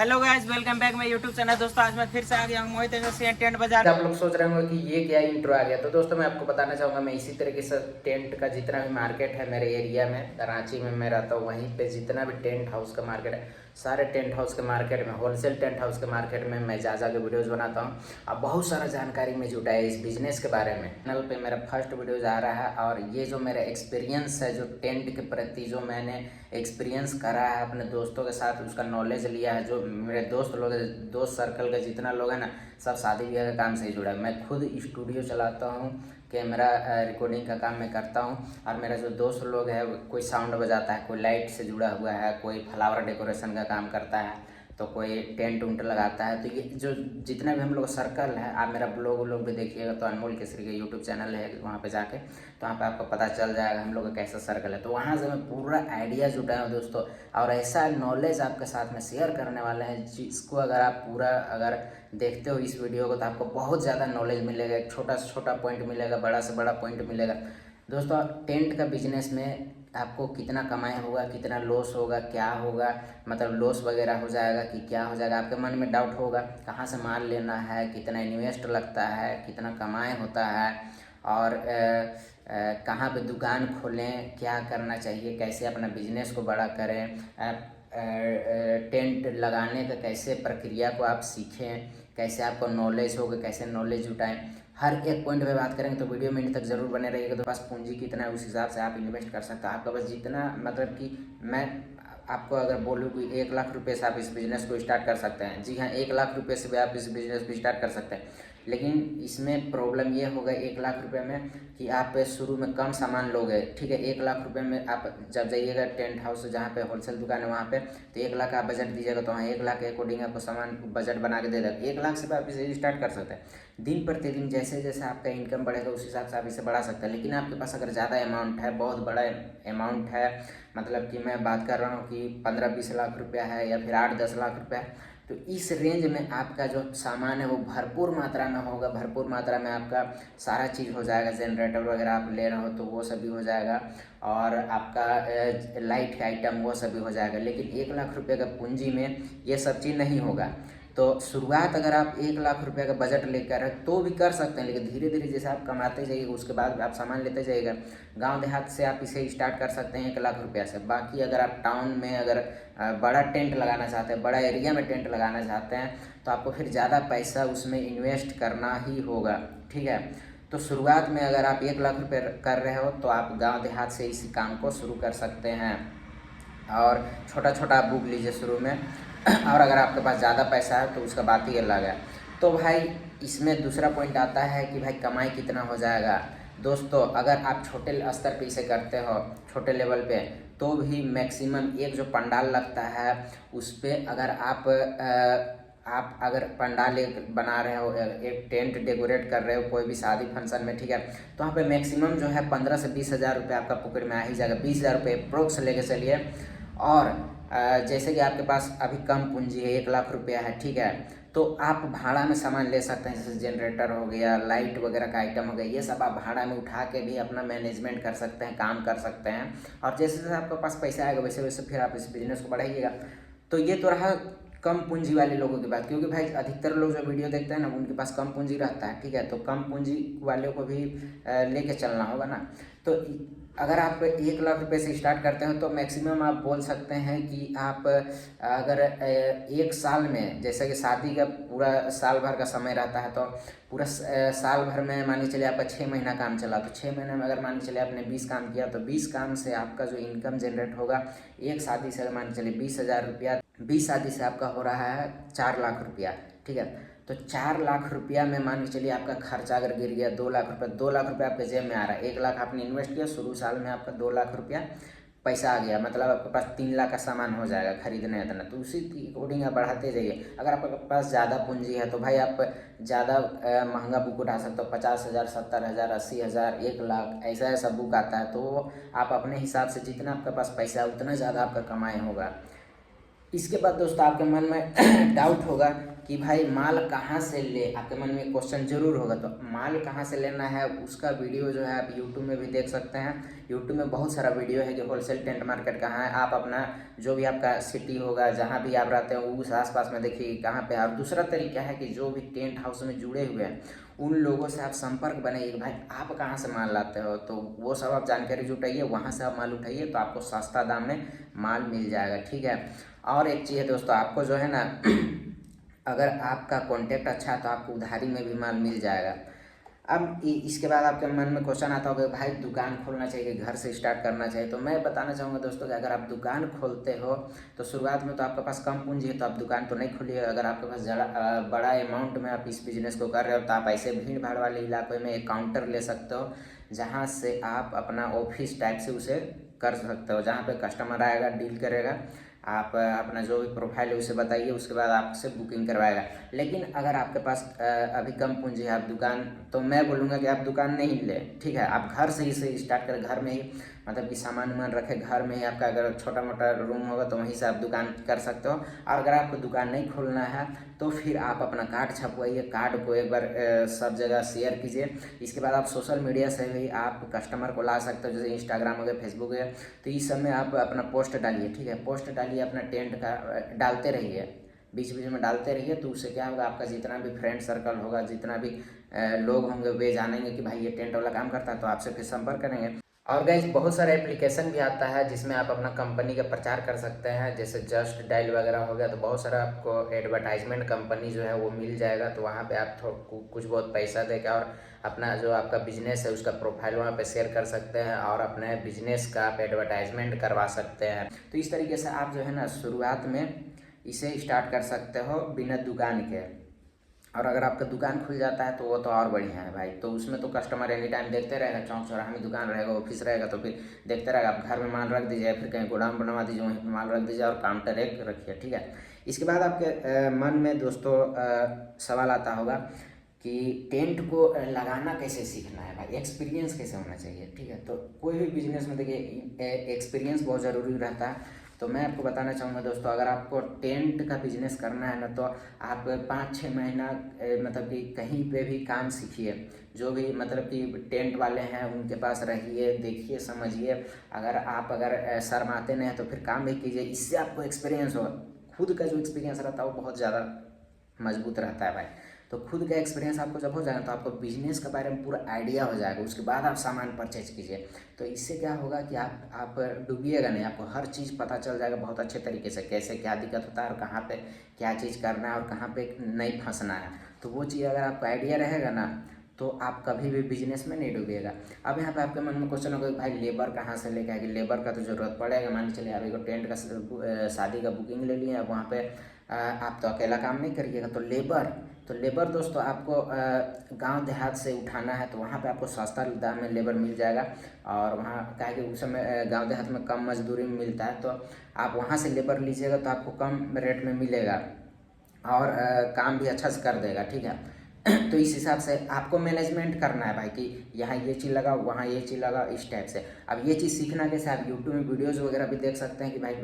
Hello guys, welcome back my YouTube channel. दोस्तों आज मैं फिर से आ गया हूँ मोहित एजेंसी टेंट बाजार। आप लोग सोच रहे होंगे कि ये क्या इंट्रो आ गया, तो दोस्तों मैं आपको बताना चाहूँगा मैं इसी तरीके से टेंट का जितना भी मार्केट है मेरे एरिया में, रांची में मैं रहता हूँ, वहीं पे जितना भी टेंट हाउस का मार्केट है, सारे टेंट हाउस के मार्केट में, होलसेल टेंट हाउस के मार्केट में मैं जा के वीडियोज़ बनाता हूँ। अब बहुत सारा जानकारी में जुटा है इस बिजनेस के बारे में। चैनल पे मेरा फर्स्ट वीडियोज़ आ रहा है और ये जो मेरा एक्सपीरियंस है, जो टेंट के प्रति जो मैंने एक्सपीरियंस करा है अपने दोस्तों के साथ, उसका नॉलेज लिया है। जो मेरे दोस्त लोग, दोस्त सर्कल का जितना लोग हैं ना, सब शादी ब्याह के काम से ही जुड़ा है। मैं खुद स्टूडियो चलाता हूँ, कैमरा रिकॉर्डिंग का काम मैं करता हूँ। और मेरा जो दोस्त लोग है, कोई साउंड बजाता है, कोई लाइट से जुड़ा हुआ है, कोई फ्लावर डेकोरेशन का काम करता है, तो कोई टेंट उंट लगाता है। तो ये जो जितना भी हम लोग सर्कल है, आप मेरा ब्लॉग व्लॉग भी देखिएगा तो अनमोल केसरी का यूट्यूब चैनल है, वहाँ पे जाके तो वहाँ पे आपको पता चल जाएगा हम लोग का कैसा सर्कल है। तो वहाँ से मैं पूरा आइडिया जुटाया हूँ दोस्तों, और ऐसा नॉलेज आपके साथ में शेयर करने वाले हैं जिसको अगर आप पूरा अगर देखते हो इस वीडियो को तो आपको बहुत ज़्यादा नॉलेज मिलेगा। एक छोटा से छोटा पॉइंट मिलेगा, बड़ा से बड़ा पॉइंट मिलेगा। दोस्तों टेंट का बिजनेस में आपको कितना कमाई होगा, कितना लॉस होगा, क्या होगा, मतलब लॉस वगैरह हो जाएगा कि क्या हो जाएगा, आपके मन में डाउट होगा। कहाँ से माल लेना है, कितना इन्वेस्ट लगता है, कितना कमाई होता है, और कहाँ पे दुकान खोलें, क्या करना चाहिए, कैसे अपना बिजनेस को बड़ा करें, टेंट लगाने का कैसे प्रक्रिया को आप सीखें, कैसे आपको नॉलेज होगा, कैसे नॉलेज जुटाएं, हर एक पॉइंट पे बात करेंगे। तो वीडियो में इन तक जरूर बने रहिएगा। तो पास पूंजी कितना है उस हिसाब से आप इन्वेस्ट कर सकते हैं। आपका बस जितना, मतलब कि मैं आपको अगर बोलूँ कि 1 लाख रुपये से आप इस बिज़नेस को स्टार्ट कर सकते हैं, जी हाँ 1 लाख रुपये से भी आप इस बिज़नेस को स्टार्ट कर सकते हैं। लेकिन इसमें प्रॉब्लम ये होगा 1 लाख रुपये में कि आप शुरू में कम सामान लोगे, ठीक है। 1 लाख रुपये में आप जब जाइएगा टेंट हाउस जहाँ पे होलसेल दुकान है वहाँ पे, तो 1 लाख आप बजट दीजिएगा, तो वहाँ 1 लाख के अकॉर्डिंग आपको सामान बजट बना के दे देगा। 1 लाख से भी आप इसे स्टार्ट कर सकते हैं। दिन प्रतिदिन जैसे जैसे आपका इनकम बढ़ेगा उस हिसाब से आप इसे बढ़ा सकते हैं। लेकिन आपके पास अगर ज़्यादा अमाउंट है, बहुत बड़ा अमाउंट है, मतलब कि मैं बात कर रहा हूँ कि 15-20 लाख रुपया है या फिर 8-10 लाख रुपया है, तो इस रेंज में आपका जो सामान है वो भरपूर मात्रा में होगा। भरपूर मात्रा में आपका सारा चीज़ हो जाएगा। जनरेटर वगैरह आप ले रहे हो तो वो सब भी हो जाएगा, और आपका लाइट का आइटम वो सब भी हो जाएगा। लेकिन 1 लाख रुपये का पूंजी में ये सब चीज़ नहीं होगा। तो शुरुआत अगर आप 1 लाख रुपये का बजट लेकर है तो भी कर सकते हैं, लेकिन धीरे धीरे जैसे आप कमाते जाइएगा उसके बाद आप सामान लेते जाइएगा। गांव देहात से आप इसे स्टार्ट कर सकते हैं 1 लाख रुपया से। बाकी अगर आप टाउन में अगर बड़ा टेंट लगाना चाहते हैं, बड़ा एरिया में टेंट लगाना चाहते हैं, तो आपको फिर ज़्यादा पैसा उसमें इन्वेस्ट करना ही होगा, ठीक है। तो शुरुआत में अगर आप 1 लाख रुपये कर रहे हो तो आप गाँव देहात से इसी काम को शुरू कर सकते हैं, और छोटा छोटा आप बुक लीजिए शुरू में। और अगर आपके पास ज़्यादा पैसा है तो उसका बात ही अलग है। तो भाई इसमें दूसरा पॉइंट आता है कि भाई कमाई कितना हो जाएगा। दोस्तों अगर आप छोटे स्तर पे इसे करते हो, छोटे लेवल पे, तो भी मैक्सिमम एक जो पंडाल लगता है उस पर अगर आप अगर पंडाल एक बना रहे हो, एक टेंट डेकोरेट कर रहे हो कोई भी शादी फंक्शन में, ठीक है, तो वहाँ पे मैक्सिमम जो है 15 से 20 हज़ार रुपये आपका पॉकेट में आ ही जाएगा। 20 हज़ार रुपये अप्रोक्स लेके चलिए। और जैसे कि आपके पास अभी कम पूंजी है, 1 लाख रुपया है, ठीक है, तो आप भाड़ा में सामान ले सकते हैं। जैसे जनरेटर हो गया, लाइट वगैरह का आइटम हो गया, ये सब आप भाड़ा में उठा के भी अपना मैनेजमेंट कर सकते हैं, काम कर सकते हैं। और जैसे जैसे आपके पास पैसा आएगा वैसे वैसे फिर आप इस बिज़नेस को बढ़ाइएगा। तो ये तो रहा कम पूंजी वाले लोगों की बात, क्योंकि भाई अधिकतर लोग जो वीडियो देखते हैं ना उनके पास कम पूंजी रहता है, ठीक है। तो कम पूंजी वालों को भी लेके चलना होगा ना। तो अगर आप 1 लाख रुपए से स्टार्ट करते हो तो मैक्सिमम आप बोल सकते हैं कि आप अगर 1 साल में, जैसे कि शादी का पूरा साल भर का समय रहता है, तो पूरा साल भर में मान के चलिए आपका 6 महीना काम चला, तो 6 महीने में अगर मान के चलिए आपने 20 काम किया, तो 20 काम से आपका जो इनकम जनरेट होगा, एक शादी से अगर मान के चलिए 20 हज़ार रुपया, 20 शादी से आपका हो रहा है 4 लाख रुपया, ठीक है। तो 4 लाख रुपया में मान के चलिए आपका खर्चा अगर गिर गया 2 लाख रुपया, 2 लाख रुपया आपके जेब में आ रहा है। 1 लाख आपने इन्वेस्ट किया, शुरू साल में आपका 2 लाख रुपया पैसा आ गया, मतलब आपके पास 3 लाख का सामान हो जाएगा खरीदने इतना। तो उसी की अकॉर्डिंग आप बढ़ाते जाइए। अगर आपके पास ज़्यादा पूंजी है तो भाई आप ज़्यादा महंगा बुक उठा सकते हो। 50 हज़ार, 70 हज़ार, 80 हज़ार, 1 लाख, ऐसा ऐसा बुक आता है। तो आप अपने हिसाब से जितना आपके पास पैसा है उतना ज़्यादा आपका कमाई होगा। इसके बाद दोस्तों आपके मन में डाउट होगा कि भाई माल कहाँ से ले, आपके मन में क्वेश्चन जरूर होगा। तो माल कहाँ से लेना है उसका वीडियो जो है आप यूट्यूब में भी देख सकते हैं, यूट्यूब में बहुत सारा वीडियो है कि होलसेल टेंट मार्केट कहाँ है। आप अपना जो भी आपका सिटी होगा, जहाँ भी आप रहते हैं उस आसपास में देखिए कहाँ पे। और दूसरा तरीका है कि जो भी टेंट हाउस में जुड़े हुए हैं उन लोगों से आप संपर्क बनाइए कि भाई आप कहाँ से माल लाते हो, तो वो सब आप जानकारी जुटाइए, वहाँ से आप माल उठाइए तो आपको सस्ता दाम में माल मिल जाएगा, ठीक है। और एक चीज़ है दोस्तों, आपको जो है ना अगर आपका कॉन्टेक्ट अच्छा है तो आपको उधारी में भी माल मिल जाएगा। अब इसके बाद आपके मन में क्वेश्चन आता होगा भाई दुकान खोलना चाहिए, घर से स्टार्ट करना चाहिए। तो मैं बताना चाहूँगा दोस्तों कि अगर आप दुकान खोलते हो तो शुरुआत में तो आपके पास कम पूंजी है तो आप दुकान तो नहीं खोलिए। अगर आपके पास बड़ा अमाउंट में आप इस बिज़नेस को कर रहे हो तो आप ऐसे भीड़ भाड़ वाले इलाकों में एक काउंटर ले सकते हो, जहाँ से आप अपना ऑफिस टाइप से उसे कर सकते हो, जहाँ पे कस्टमर आएगा, डील करेगा, आप अपना जो भी प्रोफाइल है उसे बताइए, उसके बाद आपसे बुकिंग करवाएगा। लेकिन अगर आपके पास अभी कम पूंजी है, आप दुकान, तो मैं बोलूँगा कि आप दुकान नहीं ले, ठीक है। आप घर से ही से स्टार्ट करें, घर में ही मतलब कि सामान वामान रखें, घर में ही आपका अगर छोटा मोटा रूम होगा तो वहीं से आप दुकान कर सकते हो। और अगर आपको दुकान नहीं खोलना है तो फिर आप अपना कार्ड छपवाइए, कार्ड को एक बार सब जगह शेयर कीजिए। इसके बाद आप सोशल मीडिया से भी आप कस्टमर को ला सकते हो, जैसे इंस्टाग्राम हो गया, फेसबुक है, तो इस सब में आप अपना पोस्ट डालिए, ठीक है। पोस्ट डालिए, अपना टेंट का डालते रहिए, बीच बीच में डालते रहिए, तो उससे क्या होगा, आपका जितना भी फ्रेंड सर्कल होगा, जितना भी लोग होंगे वे जानेंगे कि भाई ये टेंट वाला काम करता है, तो आपसे फिर संपर्क करेंगे। और गाइज बहुत सारा एप्लीकेशन भी आता है जिसमें आप अपना कंपनी का प्रचार कर सकते हैं, जैसे जस्ट डायल वगैरह हो गया, तो बहुत सारा आपको एडवर्टाइजमेंट कंपनी जो है वो मिल जाएगा। तो वहाँ पे आप कुछ बहुत पैसा देकर और अपना जो आपका बिजनेस है उसका प्रोफाइल वहाँ पे शेयर कर सकते हैं और अपने बिजनेस का आप एडवर्टाइजमेंट करवा सकते हैं। तो इस तरीके से आप जो है ना शुरुआत में इसे स्टार्ट कर सकते हो बिना दुकान के। और अगर आपका दुकान खुल जाता है तो वो तो और बढ़िया है भाई, तो उसमें तो कस्टमर एनी टाइम देखते रहेगा, चौक चौराहे में दुकान रहेगा, ऑफिस रहेगा, तो फिर देखते रहेगा। आप घर में माल रख दीजिए, फिर कहीं गोदाम बनवा दीजिए, वहीं पर माल रख दीजिए और काउंटर एक रखिए, ठीक है। इसके बाद आपके मन में दोस्तों सवाल आता होगा कि टेंट को लगाना कैसे सीखना है भाई, एक्सपीरियंस कैसे होना चाहिए, ठीक है। तो कोई भी बिजनेस में देखिए एक्सपीरियंस बहुत ज़रूरी रहता है। तो मैं आपको बताना चाहूँगा दोस्तों, अगर आपको टेंट का बिजनेस करना है ना तो आप 5-6 महीना मतलब कि कहीं पे भी काम सीखिए, जो भी मतलब कि टेंट वाले हैं उनके पास रहिए, देखिए, समझिए। अगर शर्माते नहीं हैं तो फिर काम भी कीजिए, इससे आपको एक्सपीरियंस होगा। खुद का जो एक्सपीरियंस रहता है वो बहुत ज़्यादा मजबूत रहता है भाई। तो खुद का एक्सपीरियंस आपको जब हो जाएगा तो आपको बिजनेस के बारे में पूरा आइडिया हो जाएगा, उसके बाद आप सामान परचेज कीजिए। तो इससे क्या होगा कि आप डूबिएगा नहीं, आपको हर चीज़ पता चल जाएगा बहुत अच्छे तरीके से, कैसे क्या दिक्कत होता है और कहाँ पे क्या चीज़ करना है और कहाँ पे नहीं फंसना है। तो वो चीज़ अगर आपको आइडिया रहेगा ना तो आप कभी भी बिजनेस में नहीं डूबिएगा। अब यहाँ पे आपके मन में क्वेश्चन होगा कि भाई लेबर कहाँ से लेके आएगी, लेबर का तो ज़रूरत पड़ेगा। मान के चलिए आप एक टेंट का शादी का बुकिंग ले लिए, अब वहाँ पे आप तो अकेला काम नहीं करिएगा, तो लेबर दोस्तों आपको गांव देहात से उठाना है तो वहाँ पे आपको सस्ता दाम में लेबर मिल जाएगा। और वहाँ क्या है कि उस समय गांव देहात में कम मजदूरी में मिलता है, तो आप वहाँ से लेबर लीजिएगा तो आपको कम रेट में मिलेगा और काम भी अच्छा से कर देगा, ठीक है। तो इस हिसाब से आपको मैनेजमेंट करना है भाई कि यहाँ ये चीज़ लगाओ, वहाँ ये चीज़ लगाओ, इस टाइप से। अब ये चीज़ सीखना कैसे, आप यूट्यूब में वीडियोज़ वगैरह भी देख सकते हैं कि भाई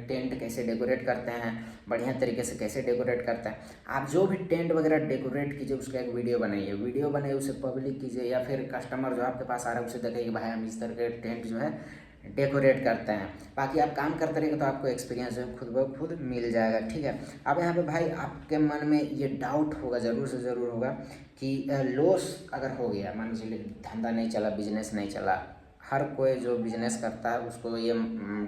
टेंट कैसे डेकोरेट करते हैं, बढ़िया तरीके से कैसे डेकोरेट करते हैं। आप जो भी टेंट वगैरह डेकोरेट कीजिए उसका एक वीडियो बनाइए, उसे पब्लिक कीजिए, या फिर कस्टमर जो आपके पास आ रहा है उसे देखें कि भाई हम इस तरह के टेंट जो है डेकोरेट करते हैं। बाकी आप काम करते रहेंगे तो आपको एक्सपीरियंस जो है खुद ब खुद मिल जाएगा, ठीक है। अब यहाँ पे भाई आपके मन में ये डाउट होगा, ज़रूर से ज़रूर होगा कि लॉस अगर हो गया, मान लीजिए धंधा नहीं चला, बिजनेस नहीं चला। हर कोई जो बिजनेस करता है उसको ये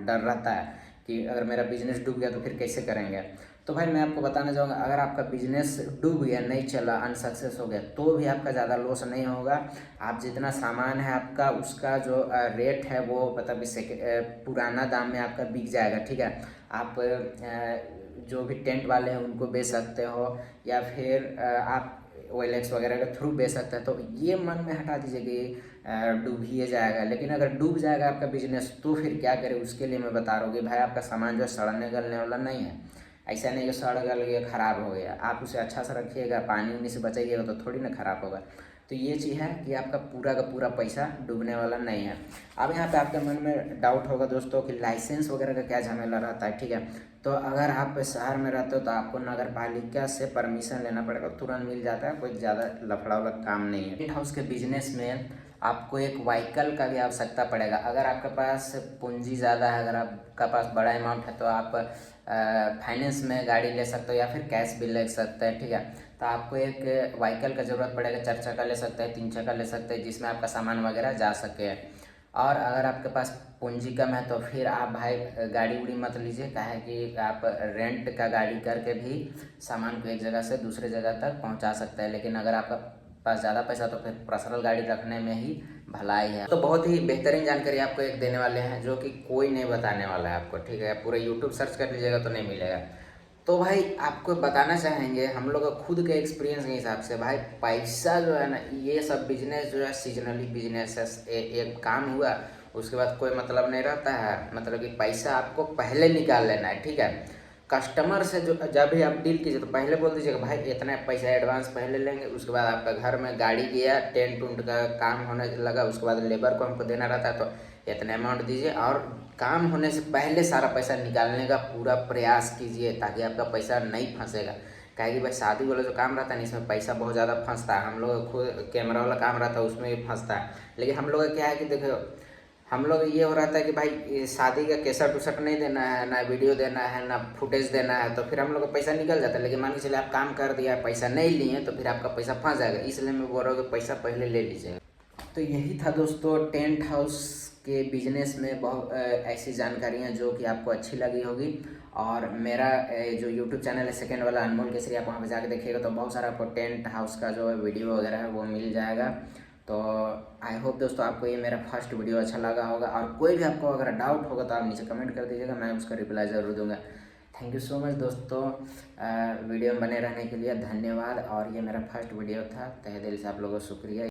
डर रहता है कि अगर मेरा बिजनेस डूब गया तो फिर कैसे करेंगे। तो भाई मैं आपको बताना चाहूँगा, अगर आपका बिजनेस डूब गया, नहीं चला, अनसक्सेस हो गया, तो भी आपका ज़्यादा लॉस नहीं होगा। आप जितना सामान है आपका उसका जो रेट है वो मतलब पुराना दाम में आपका बिक जाएगा, ठीक है। आप जो भी टेंट वाले हैं उनको बेच सकते हो, या फिर आप OLX वगैरह के थ्रू बेच सकते हैं। तो ये मन में हटा दीजिए कि डूब ही जाएगा। लेकिन अगर डूब जाएगा आपका बिजनेस तो फिर क्या करें, उसके लिए मैं बता रहा हूँ कि भाई आपका सामान जो सड़ने गलने वाला नहीं है। ऐसा नहीं कि सड़ गल गया, ख़राब हो गया, आप उसे अच्छा से रखिएगा, पानी उनी से बचाइएगा तो थोड़ी ना ख़राब होगा। तो ये चीज़ है कि आपका पूरा का पूरा पैसा डूबने वाला नहीं है। अब यहाँ पे आपके मन में डाउट होगा दोस्तों कि लाइसेंस वगैरह का क्या झमेला रहता है, ठीक है। तो अगर आप शहर में रहते हो तो आपको नगर पालिका से परमिशन लेना पड़ेगा, तुरंत मिल जाता है, कोई ज़्यादा लफड़ा वाला काम नहीं है। टेंट हाउस के बिजनेस में आपको एक व्हीकल का भी आवश्यकता पड़ेगा। अगर आपके पास पूंजी ज़्यादा है, अगर आपका पास बड़ा अमाउंट है, तो आप फाइनेंस में गाड़ी ले सकते हो या फिर कैश भी ले सकते हैं, ठीक है। तो आपको एक व्हीकल का ज़रूरत पड़ेगा, 4 चक्का ले सकते हैं, 3 चक्का ले सकते हैं, जिसमें आपका सामान वगैरह जा सके। और अगर आपके पास पूंजी कम है तो फिर आप भाई गाड़ी उड़ी मत लीजिए, काहे कि आप रेंट का गाड़ी करके भी सामान को एक जगह से दूसरे जगह तक पहुंचा सकते हैं। लेकिन अगर आपका पास ज़्यादा पैसा तो फिर पर्सनल गाड़ी रखने में ही भलाई है। तो बहुत ही बेहतरीन जानकारी आपको एक देने वाले हैं, जो कि कोई नहीं बताने वाला है आपको, ठीक है। पूरा यूट्यूब सर्च कर लीजिएगा तो नहीं मिलेगा। तो भाई आपको बताना चाहेंगे हम लोग खुद के एक्सपीरियंस के हिसाब से, भाई पैसा जो है ना, ये सब बिजनेस जो है सीजनली बिजनेस है। एक काम हुआ उसके बाद कोई मतलब नहीं रहता है, मतलब कि पैसा आपको पहले निकाल लेना है, ठीक है। कस्टमर से जो जब भी आप डील कीजिए तो पहले बोल दीजिएगा भाई इतना पैसा एडवांस पहले लेंगे, उसके बाद आपका घर में गाड़ी गया, टेंट उंट का काम होने लगा, उसके बाद लेबर को हमको देना रहता है, तो इतना अमाउंट दीजिए और काम होने से पहले सारा पैसा निकालने का पूरा प्रयास कीजिए, ताकि आपका पैसा नहीं फंसेगा। कहेगी भाई शादी वाला जो काम रहता है ना, इसमें पैसा बहुत ज़्यादा फंसता है। हम लोग खुद कैमरा वाला काम रहता है उसमें भी फंसता है। लेकिन हम लोग का क्या है कि देखो, हम लोग ये हो रहा था कि भाई शादी का कैसेट उसेट नहीं देना है, ना वीडियो देना है, ना फुटेज देना है, तो फिर हम लोग का पैसा निकल जाता है। लेकिन मान के चलिए आप काम कर दिया, पैसा नहीं लिए, तो फिर आपका पैसा फंस जाएगा। इसलिए मैं बोल रहा हूँ कि पैसा पहले ले लीजिएगा। तो यही था दोस्तों टेंट हाउस के बिजनेस में बहुत ऐसी जानकारियाँ जो कि आपको अच्छी लगी होगी। और मेरा जो यूट्यूब चैनल है सेकंड वाला अनमोल केसरी, आप वहाँ पे जाकर देखिएगा तो बहुत सारा आपको टेंट हाउस का जो वीडियो वगैरह है वो मिल जाएगा। तो आई होप दोस्तों आपको ये मेरा फर्स्ट वीडियो अच्छा लगा होगा। और कोई भी आपको अगर डाउट होगा तो आप नीचे कमेंट कर दीजिएगा, मैं उसका रिप्लाई ज़रूर दूंगा। थैंक यू सो मच दोस्तों, वीडियो में बने रहने के लिए धन्यवाद। और ये मेरा फर्स्ट वीडियो था, तहे दिल से आप लोगों को शुक्रिया।